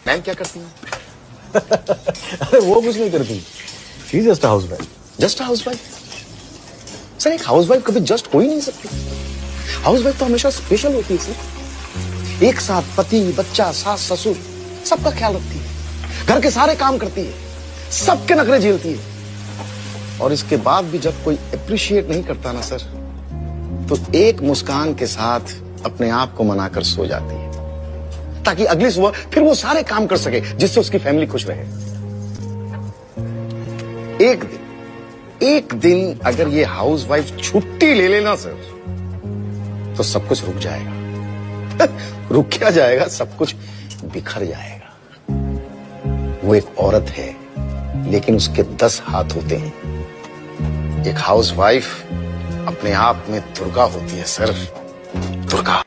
Ma'am क्या करती हैं? अरे वो कुछ नहीं करती, she is just a housewife. Just housewife? Sir एक हाउसवाइफ कभी जस्ट हो ही नहीं सकती। हाउसवाइफ तो हमेशा स्पेशल होती है सर। एक साथ पति, बच्चा, सास, ससुर सबका ख्याल रखती है, घर के सारे काम करती है, सबके नखरे झेलती है। और इसके बाद भी जब कोई अप्रिशिएट नहीं करता ना सर, तो एक मुस्कान के साथ अपने आप को मनाकर सो जाती है, ताकि अगली सुबह फिर वो सारे काम कर सके जिससे उसकी फैमिली खुश रहे। एक दिन अगर ये हाउसवाइफ छुट्टी ले लेना सर, तो सब कुछ रुक जाएगा। रुक क्या जाएगा, सब कुछ बिखर जाएगा। वो एक औरत है, लेकिन उसके 10 हाथ होते हैं। एक हाउसवाइफ अपने आप में दुर्गा होती है सर, दुर्गा।